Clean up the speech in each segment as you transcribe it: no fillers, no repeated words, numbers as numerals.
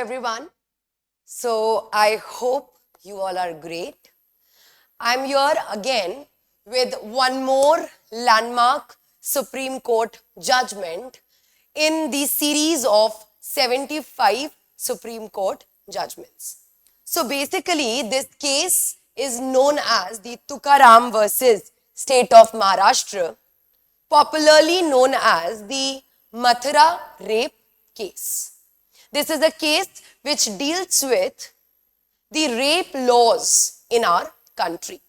everyone. So I hope you all are great. I'm here again with one more landmark Supreme Court judgment in the series of 75 Supreme Court judgments. So basically, this case is known as the Tukaram versus State of Maharashtra, popularly known as the Mathura rape case. This is a case which deals with the rape laws in our country.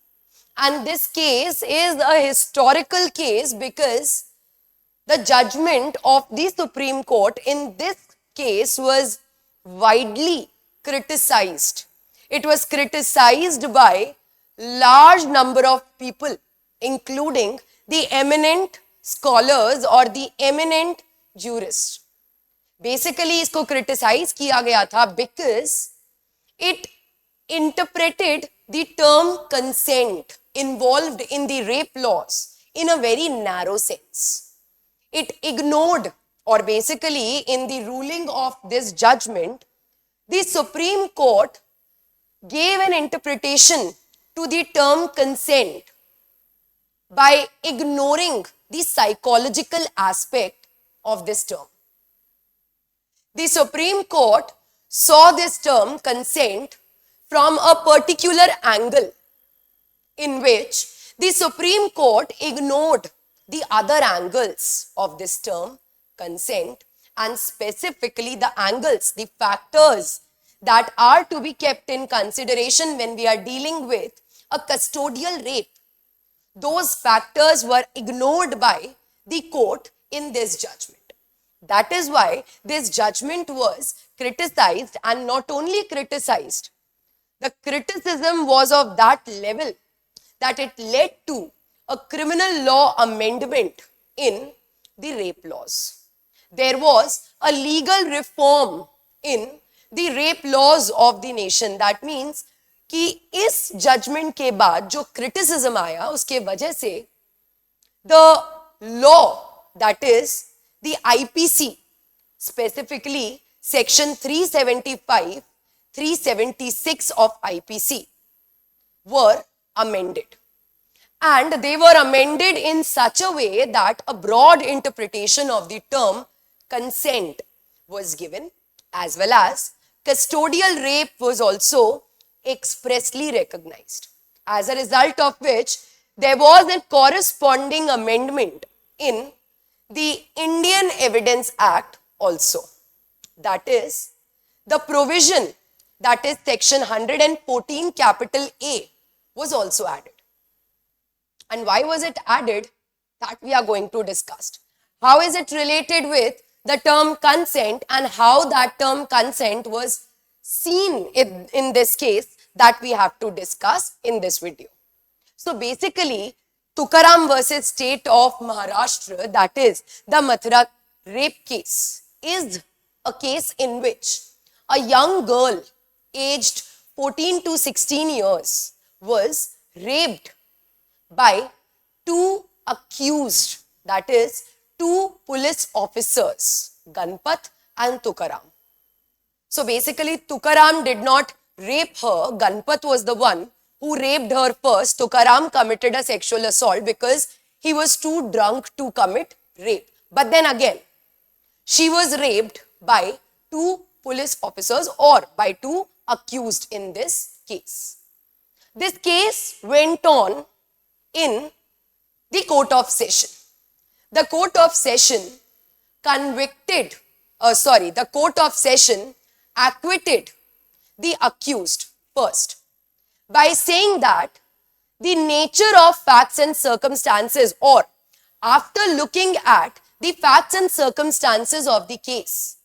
And this case is a historical case because the judgment of the Supreme Court in this case was widely criticized. It was criticized by large number of people, including the eminent scholars or the eminent jurists. Basically, इसको criticize किया गया था because it interpreted the term consent involved in the rape laws in a very narrow sense. It ignored, or basically in the ruling of this judgment, the Supreme Court gave an interpretation to the term consent by ignoring the psychological aspect of this term. The Supreme Court saw this term consent from a particular angle in which the Supreme Court ignored the other angles of this term consent, and specifically the angles, the factors that are to be kept in consideration when we are dealing with a custodial rape. Those factors were ignored by the court in this judgment. That is why this judgment was criticized, and not only criticized, the criticism was of that level that it led to a criminal law amendment in the rape laws. There was a legal reform in the rape laws of the nation. That means कि इस judgment के बाद जो criticism आया उसके वजह से the law, that is the IPC, specifically section 375, 376 of IPC were amended. And they were amended in such a way that a broad interpretation of the term consent was given, as well as custodial rape was also expressly recognized. As a result of which, there was a corresponding amendment in the Indian Evidence Act also. That is, the provision, that is section 114 capital A, was also added. And why was it added? That we are going to discuss. How is it related with the term consent, and how that term consent was seen in this case, that we have to discuss in this video. So basically, Tukaram versus State of Maharashtra, that is the Mathura rape case, is a case in which a young girl aged 14 to 16 years was raped by two accused, that is two police officers, Ganpat and Tukaram. So basically, Tukaram did not rape her. Ganpat was the one who raped her first. Tukaram committed a sexual assault because he was too drunk to commit rape. But then again, she was raped by two police officers, or by two accused in this case. This case went on in the Court of Session. The Court of Session the Court of Session acquitted the accused first by saying that the nature of facts and circumstances, or after looking at the facts and circumstances of the case,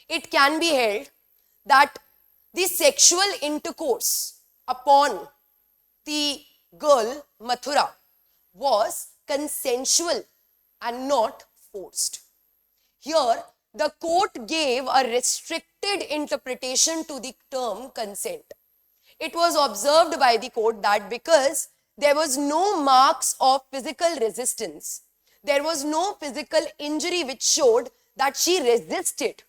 it can be held that the sexual intercourse upon the girl Mathura was consensual and not forced. Here, the court gave a restricted interpretation to the term consent. It was observed by the court that because there was no marks of physical resistance, there was no physical injury which showed that she resisted,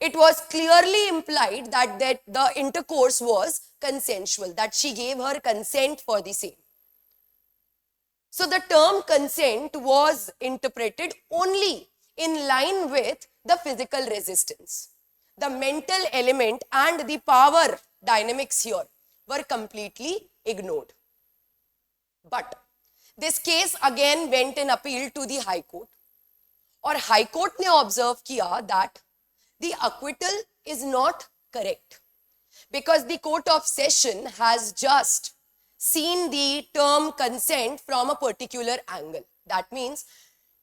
it was clearly implied that the intercourse was consensual, that she gave her consent for the same. So the term consent was interpreted only in line with the physical resistance. The mental element and the power dynamics here were completely ignored. But this case again went in appeal to the High Court. और High Court ने observe किया that the acquittal is not correct because the Court of Session has just seen the term consent from a particular angle. That means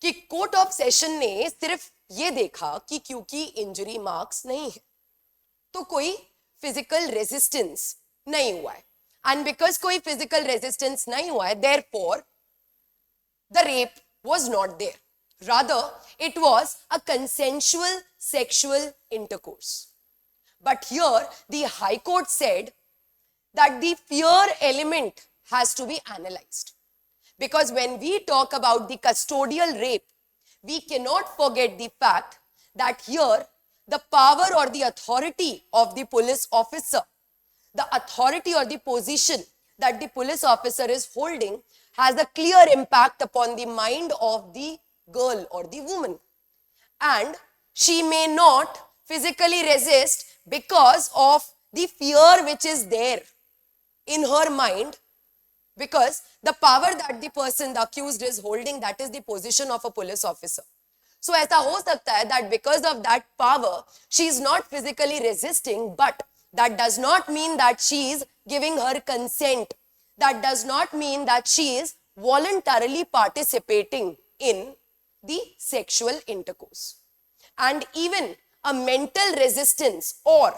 कि Court of Session ने सिर्फ ये देखा कि क्योंकि इंजरी मार्क्स नहीं है तो कोई फिजिकल रेजिस्टेंस नहीं हुआ है, एंड बिकॉज कोई फिजिकल रेजिस्टेंस नहीं हुआ है, therefore the rape was not there, rather it was a consensual sexual intercourse. But here the High Court said that the fear element has to be analyzed, because when we talk about the custodial rape, we cannot forget the fact that here the power or the authority of the police officer, the authority or the position that the police officer is holding has a clear impact upon the mind of the girl or the woman, and she may not physically resist because of the fear which is there in her mind, because the power that the person, the accused, is holding, that is the position of a police officer. So ऐसा हो सकता है that because of that power she is not physically resisting, but that does not mean that she is giving her consent. That does not mean that she is voluntarily participating in the sexual intercourse. And even a mental resistance or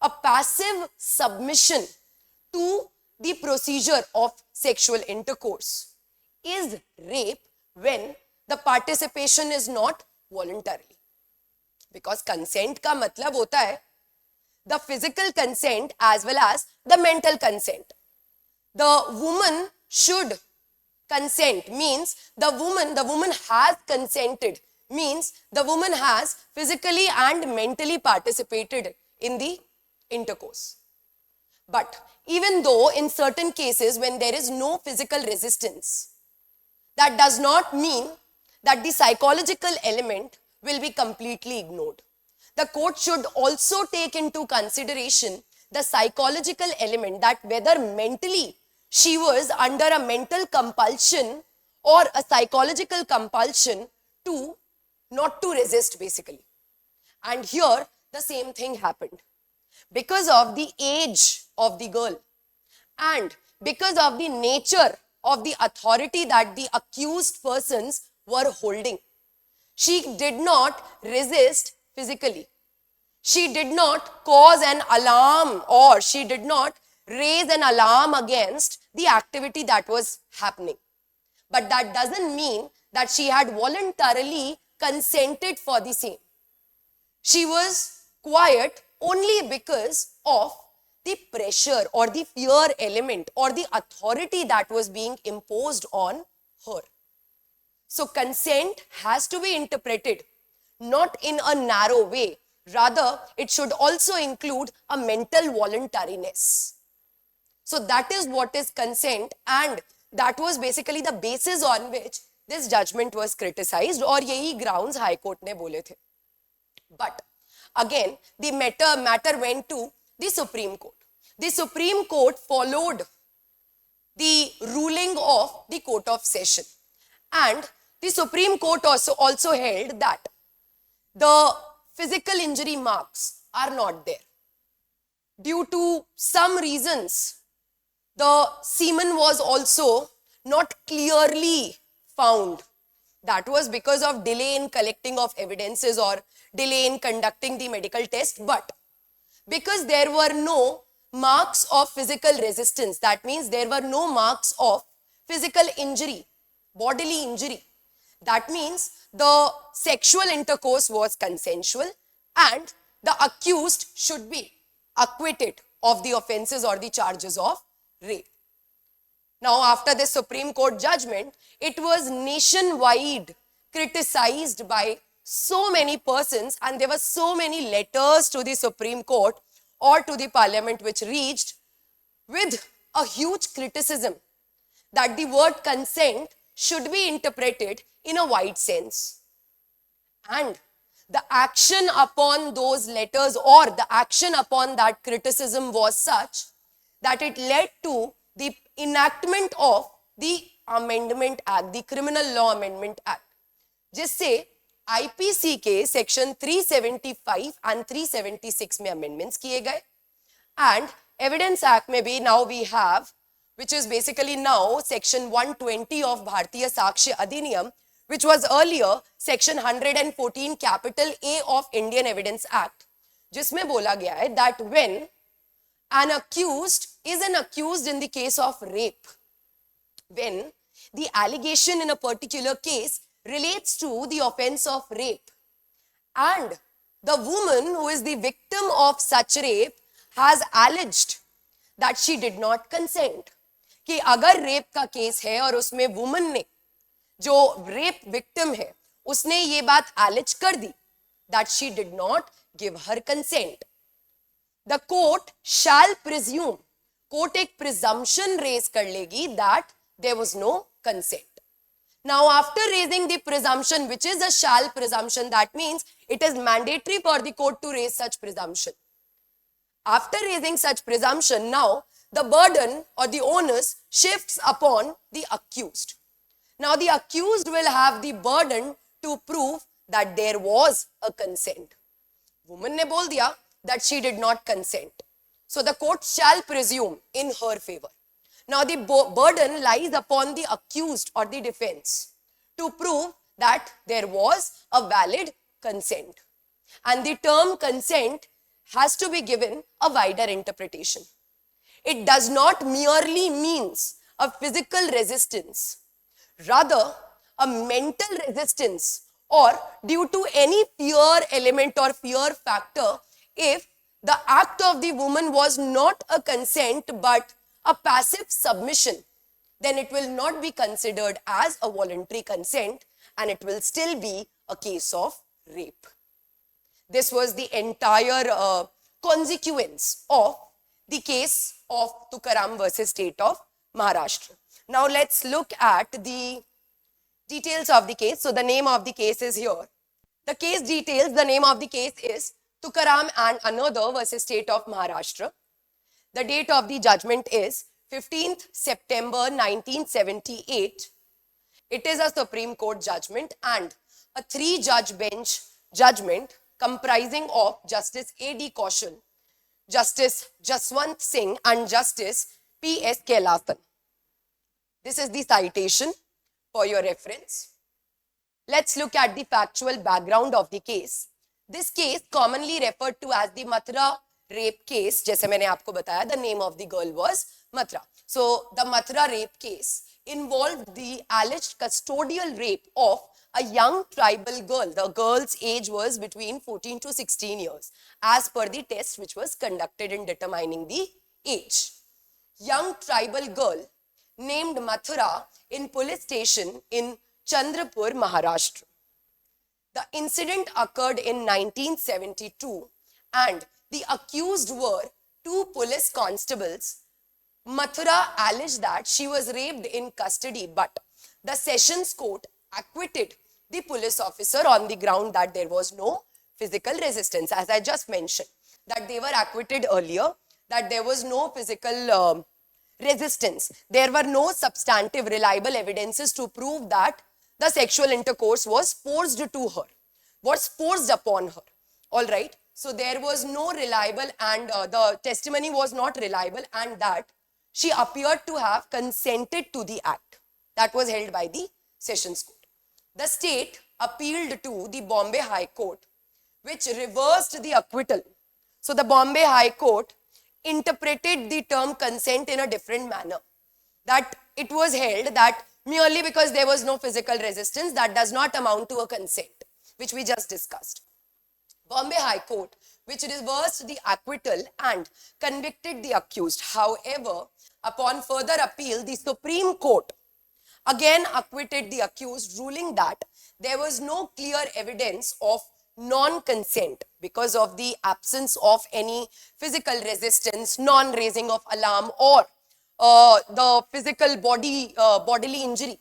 a passive submission to the procedure of sexual intercourse is rape when the participation is not voluntarily. Because consent का मतलब होता है the physical consent as well as the mental consent. The woman should consent means the woman has consented, means the woman has physically and mentally participated in the intercourse. But even though in certain cases when there is no physical resistance, that does not mean that the psychological element will be completely ignored. The court should also take into consideration the psychological element, that whether mentally she was under a mental compulsion or a psychological compulsion to not to resist basically. And here the same thing happened. Because of the age of the girl and because of the nature of the authority that the accused persons were holding, she did not resist physically. She did not cause an alarm or she did not raise an alarm against the activity that was happening. But that doesn't mean that she had voluntarily consented for the same. She was quiet only because of the pressure or the fear element or the authority that was being imposed on her. So consent has to be interpreted not in a narrow way, rather it should also include a mental voluntariness. So that is what is consent, and that was basically the basis on which this judgment was criticized, और यही grounds High Court ने बोले थे. But again the matter went to the Supreme Court. The Supreme Court followed the ruling of the Court of Session, and the Supreme Court also held that the physical injury marks are not there. Due to some reasons, the semen was also not clearly found. That was because of delay in collecting of evidences or delay in conducting the medical test. But because there were no marks of physical resistance, that means there were no marks of physical injury, bodily injury. That means the sexual intercourse was consensual and the accused should be acquitted of the offenses or the charges of rape. Now, after this Supreme Court judgment, it was nationwide criticized by so many persons and there were so many letters to the Supreme Court or to the Parliament which reached with a huge criticism that the word consent should be interpreted in a wide sense. And the action upon those letters or the action upon that criticism was such that it led to the enactment of the Amendment Act, the Criminal Law Amendment Act, जिससे IPC के section 375 and 376 में amendments किए गए, and Evidence Act में भी now we have, which is basically now section 120 of Bharatiya Sakshi Adhiniyam, which was earlier section 114 capital A of Indian Evidence Act, जिसमें बोला गया है that when an accused is an accused in the case of rape, when the allegation in a particular case relates to the offense of rape and the woman who is the victim of such rape has alleged that she did not consent, कि अगर rape का case है और उसमें woman ने जो rape victim है उसने ये बात एलिज कर दी that she did not give her consent, the court shall presume, court एक presumption raise कर लेगी that there was no consent. Now after raising the presumption, which is a shall presumption, that means it is mandatory for the court to raise such presumption. After raising such presumption, now the burden or the onus shifts upon the accused. Now the accused will have the burden to prove that there was a consent. Woman ने बोल दिया that she did not consent. So the court shall presume in her favor. Now the burden lies upon the accused or the defense to prove that there was a valid consent. And the term consent has to be given a wider interpretation. It does not merely means a physical resistance, rather a mental resistance or due to any fear element or fear factor. If the act of the woman was not a consent but a passive submission, then it will not be considered as a voluntary consent and it will still be a case of rape. This was the entire consequence of the case of Tukaram versus State of Maharashtra. Now let's look at the details of the case. So the name of the case is here. The case details, the name of the case is Tukaram and another versus State of Maharashtra. The date of the judgment is 15th September 1978. It is a Supreme Court judgment and a 3-judge bench judgment comprising of Justice A.D. Kaushal, Justice Jaswant Singh and Justice P.S. Kailasan. This is the citation for your reference. Let's look at the factual background of the case. This case, commonly referred to as the Mathura rape case, जैसे मैंने आपको बताया, the name of the girl was Mathura. So the Mathura rape case involved the alleged custodial rape of a young tribal girl. The girl's age was between 14 to 16 years as per the test which was conducted in determining the age. Young tribal girl named Mathura in police station in Chandrapur, Maharashtra. The incident occurred in 1972 and the accused were 2 police constables. Mathura alleged that she was raped in custody, but the Sessions Court acquitted the police officer on the ground that there was no physical resistance. As I just mentioned, that they were acquitted earlier, that there was no physical resistance. There were no substantive reliable evidences to prove that the sexual intercourse was forced to her, was forced upon her. All right. So there was no reliable and the testimony was not reliable and that she appeared to have consented to the act. That was held by the Sessions Court. The state appealed to the Bombay High Court, which reversed the acquittal. So the Bombay High Court interpreted the term consent in a different manner. That it was held that merely because there was no physical resistance, that does not amount to a consent, which we just discussed. Bombay High Court, which reversed the acquittal and convicted the accused. However, upon further appeal, the Supreme Court again acquitted the accused, ruling that there was no clear evidence of non-consent because of the absence of any physical resistance, non-raising of alarm, or the physical bodily injury.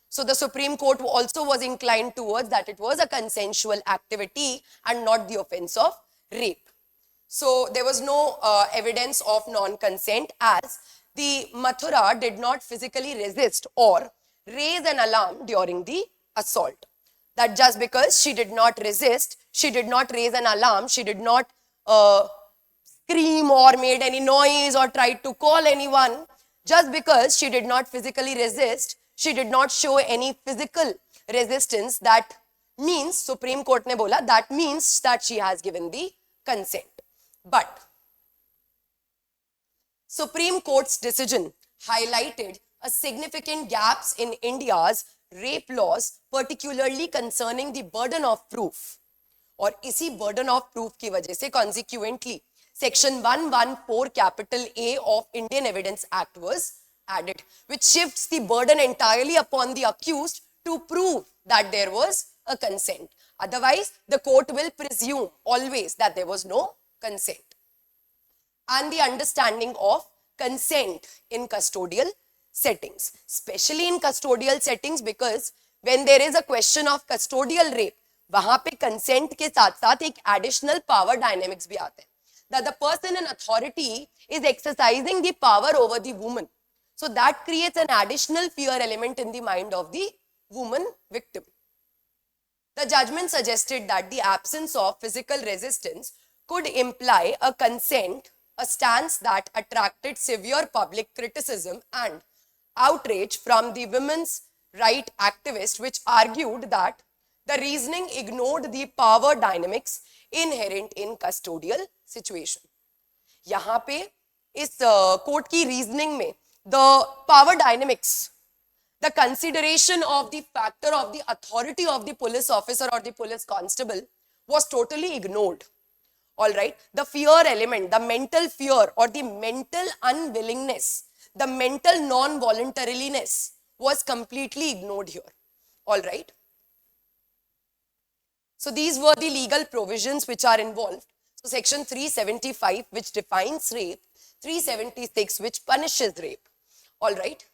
So the Supreme Court also was inclined towards that it was a consensual activity and not the offense of rape. So there was no evidence of non-consent, as the Mathura did not physically resist or raise an alarm during the assault. That just because she did not resist, she did not raise an alarm, she did not scream or made any noise or tried to call anyone, just because she did not physically resist, she did not show any physical resistance, that means, Supreme Court ne bola, that means that she has given the consent. But Supreme Court's decision highlighted a significant gaps in India's rape laws, particularly concerning the burden of proof. और इसी burden of proof की वजह से consequently Section 114 capital A of Indian Evidence Act was added, which shifts the burden entirely upon the accused to prove that there was a consent. Otherwise, the court will presume always that there was no consent. And the understanding of consent in custodial settings, especially in custodial settings, because when there is a question of custodial rape, वहां पे consent के साथ साथ एक additional power dynamics भी आते हैं, that the person in authority is exercising the power over the woman. So that creates an additional fear element in the mind of the woman victim. The judgment suggested that the absence of physical resistance could imply a consent, a stance that attracted severe public criticism and outrage from the women's right activists, which argued that the reasoning ignored the power dynamics inherent in custodial situation. यहाँ पे इस court की reasoning में the power dynamics, the consideration of the factor of the authority of the police officer or the police constable was totally ignored. All right, the fear element, the mental fear or the mental unwillingness, the mental non-voluntariness was completely ignored here. All right. So these were the legal provisions which are involved. So section 375 which defines rape, 376 which punishes rape. All right.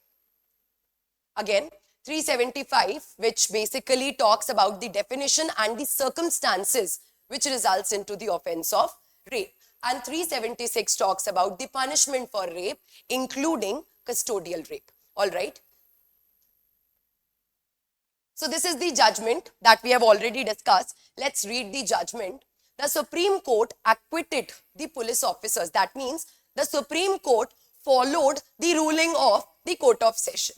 Again, 375 which basically talks about the definition and the circumstances which results into the offense of rape. And 376 talks about the punishment for rape, including custodial rape. All right. So this is the judgment that we have already discussed. Let's read the judgment. The Supreme Court acquitted the police officers. That means the Supreme Court followed the ruling of the Court of Session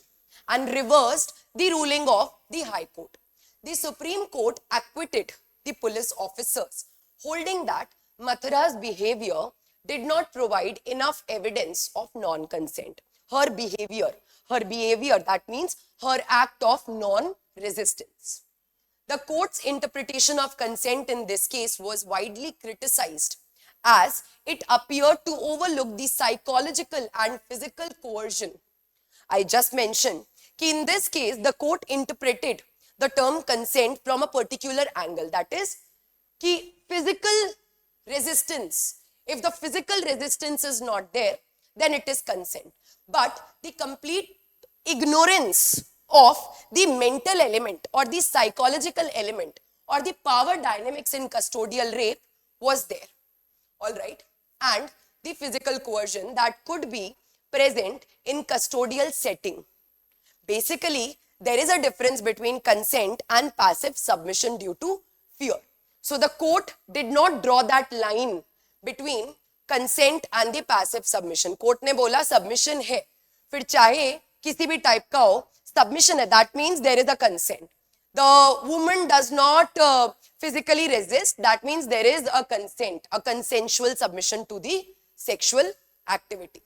and reversed the ruling of the High Court. The Supreme Court acquitted the police officers, holding that Mathura's behavior did not provide enough evidence of non-consent. Her behavior, that means her act of non-resistance. The court's interpretation of consent in this case was widely criticized, as it appeared to overlook the psychological and physical coercion. I just mentioned that in this case, the court interpreted the term consent from a particular angle, that is, physical resistance. If the physical resistance is not there, then it is consent. But the complete ignorance of the mental element or the psychological element or the power dynamics in custodial rape was there. All right. And the physical coercion that could be present in custodial setting. Basically, there is a difference between consent and passive submission due to fear. So the court did not draw that line between consent and the passive submission. Court ने बोला submission है, फिर चाहे किसी भी type का हो, submission है. That means there is a consent. The woman does not physically resist. That means there is a consent, a consensual submission to the sexual activity.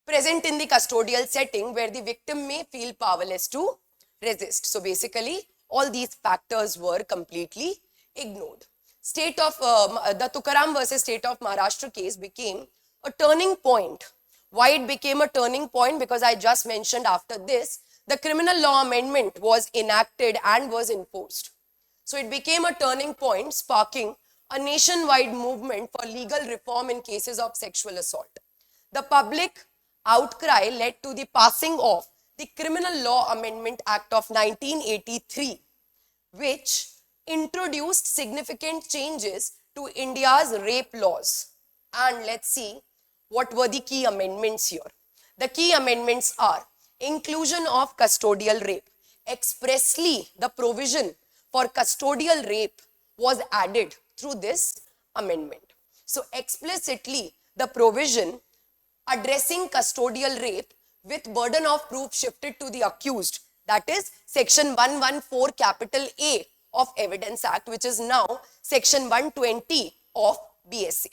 Present in the custodial setting where the victim may feel powerless to resist. So basically, all these factors were completely ignored. The Tukaram versus State of Maharashtra case became a turning point. Why it became a turning point? Because I just mentioned after this, the criminal law amendment was enacted and was enforced. So it became a turning point, sparking a nationwide movement for legal reform in cases of sexual assault. The public outcry led to the passing of the Criminal Law Amendment Act of 1983, which introduced significant changes to India's rape laws. And let's see what were the key amendments here. The key amendments are inclusion of custodial rape. Expressly, the provision for custodial rape was added through this amendment. So explicitly, the provision addressing custodial rape with burden of proof shifted to the accused. That is section 114 capital A of Evidence Act, which is now section 120 of BSA.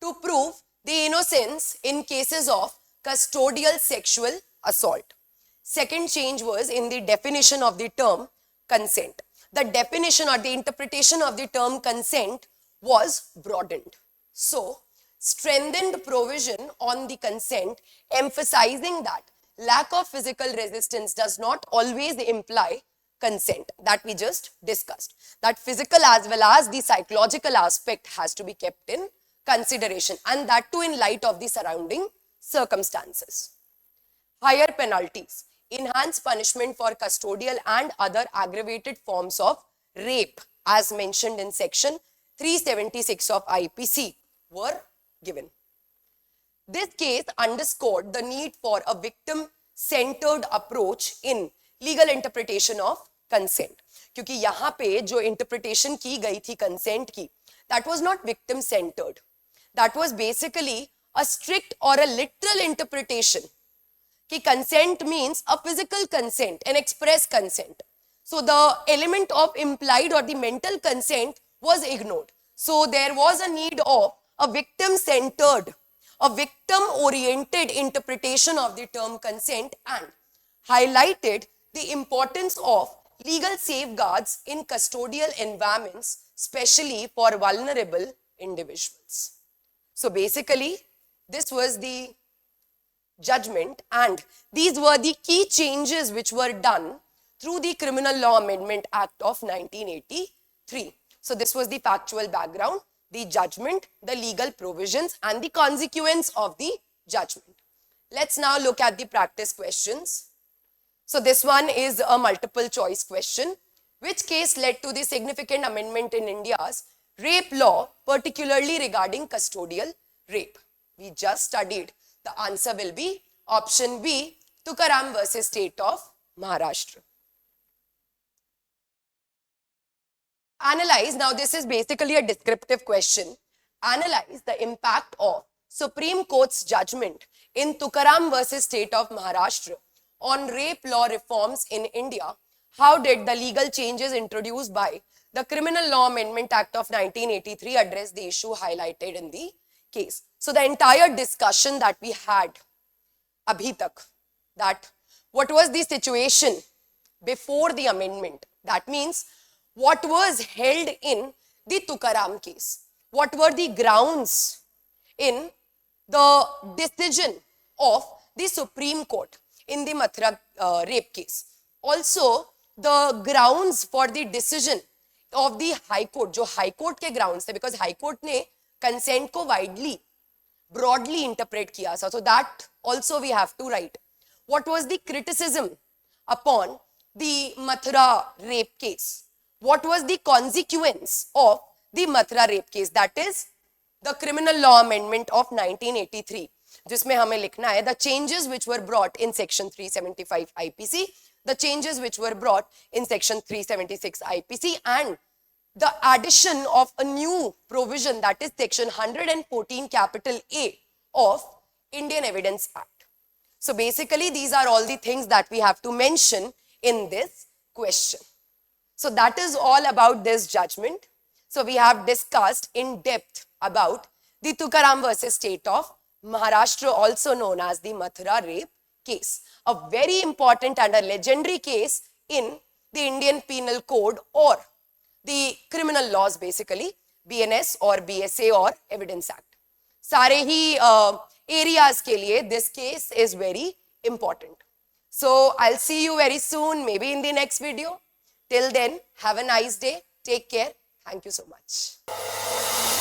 To prove the innocence in cases of custodial sexual assault. Second change was in the definition of the term consent. The definition or the interpretation of the term consent was broadened. So, strengthened provision on the consent, emphasizing that lack of physical resistance does not always imply consent, that we just discussed. That physical as well as the psychological aspect has to be kept in consideration, and that too in light of the surrounding circumstances. Higher penalties, enhanced punishment for custodial and other aggravated forms of rape as mentioned in section 376 of IPC were given. This case underscored the need for a victim-centered approach in legal interpretation of consent. क्योंकि यहाँ पे जो interpretation की गई थी consent की, that was not victim-centered. That was basically a strict or a literal interpretation. कि consent means a physical consent, an express consent. So the element of implied or the mental consent was ignored. So there was a need of a victim-centered, a victim-oriented interpretation of the term consent, and highlighted the importance of legal safeguards in custodial environments, especially for vulnerable individuals. So basically, this was the judgment, and these were the key changes which were done through the Criminal Law Amendment Act of 1983. So this was the factual background, the judgment, the legal provisions, and the consequence of the judgment. Let's now look at the practice questions. So this one is a multiple choice question. Which case led to the significant amendment in India's rape law, particularly regarding custodial rape? We just studied. The answer will be option B, Tukaram versus State of Maharashtra. Analyze, now this is basically a descriptive question. Analyze the impact of Supreme Court's judgment in Tukaram versus State of Maharashtra on rape law reforms in India. How did the legal changes introduced by the Criminal Law Amendment Act of 1983 address the issue highlighted in the case? So the entire discussion that we had abhi tak, that what was the situation before the amendment, that means what was held in the Tukaram case, what were the grounds in the decision of the Supreme Court in the Mathura rape case, also the grounds for the decision of the High Court, जो High Court के grounds थे, because High Court ने consent को widely, broadly interpret किया था, so that also we have to write. What was the criticism upon the Mathura rape case? What was the consequence of the Mathura rape case? That is the Criminal Law Amendment of 1983, जिसमें हमें लिखना है the changes which were brought in section 375 IPC, the changes which were brought in section 376 IPC, and the addition of a new provision, that is section 114 capital A of Indian Evidence Act. So basically these are all the things that we have to mention in this question. So that is all about this judgment. So we have discussed in depth about the Tukaram versus State of Maharashtra, also known as the Mathura rape case. A very important and a legendary case in the Indian Penal Code or the criminal laws, basically BNS or BSA or Evidence Act. सारे ही areas के लिए this case is very important. So I'll see you very soon, maybe in the next video. Till then, have a nice day. Take care. Thank you so much.